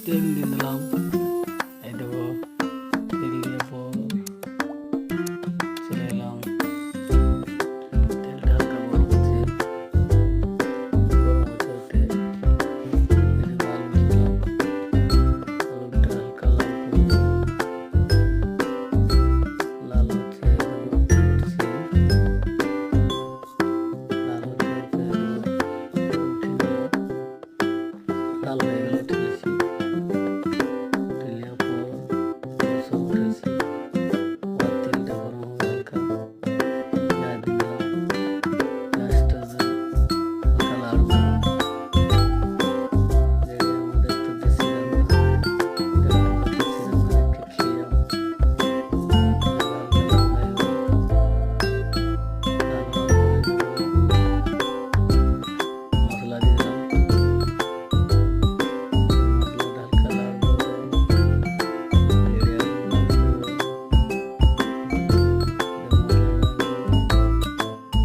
তেল দিয়ে দিলাম। এই দেখো তেল দিয়ে পর চলে এলাম। তেলটা হালকা গরম হচ্ছে, গরম হতে হতে এদিকে আলু দিলাম। আলুটা হালকা লাল করব, লাল হচ্ছে উঠছে, লাল হতে হতে উঠে নেব। লাল হয়ে গেল উঠেছি, উঠে নেওয়ার পর সব উঠেছি। আবার তেলটা গরম হবে হালকা, পেঁয়াজ দিলাম। পেঁয়াজটা হালকা নাড়ব। আমাদের তো দেশি রান্না, দেশি রান্না একটু খেয়ে যাও। হালকা লাল হয়ে গেল, লাল হওয়ার পরে মশলা দিয়ে দিলাম। মশলাটা হালকা নাড়ব, নেড়ে নাড়ব।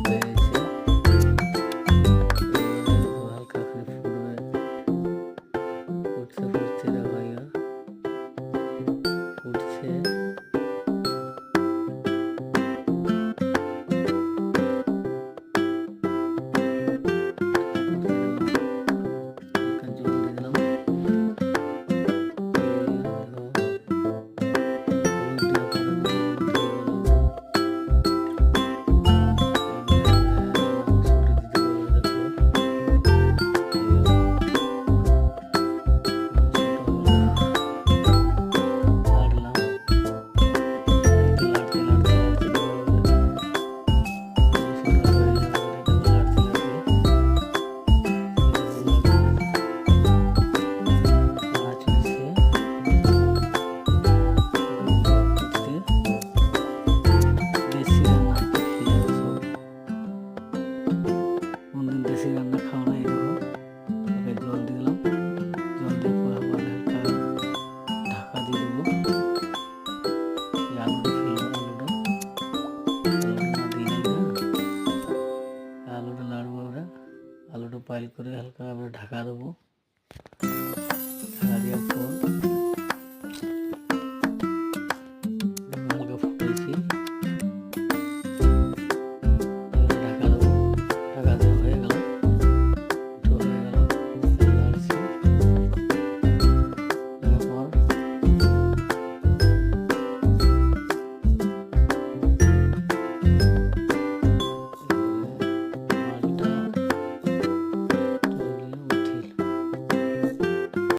হয়েছে, হালকা করে ফুটবে, ফুটছে ফুটছে দেখো ইয়া ফুটছে। হালকা জল দিয়ে দিলাম। হলুদ দেওয়ার পরে হলুদ দিয়ে দিলাম। মাংসটা দিতে হবে দেখো। লাড়লাম, লাড়তে লাড়তে লাড়তে লাড়তে মাংসটা হয়ে যাবে। দেখো লাড়তে লাড়তে নাড়া চলছে। দেশি রান্না খেয়ে যাবে সব। কোনদিন দেশি রান্না খাও না, এই দেখো। ওকে জল দিয়ে দিলাম। জল দিয়ে পর আবার হালকা ঢাকা দিয়ে দেবো। এই আলুটা ফেলবো, আলুটা না দিয়ে না, আলুটা নাড়বো। আমরা আলুটা পাইল করে হালকা আমরা ঢাকা দেবো।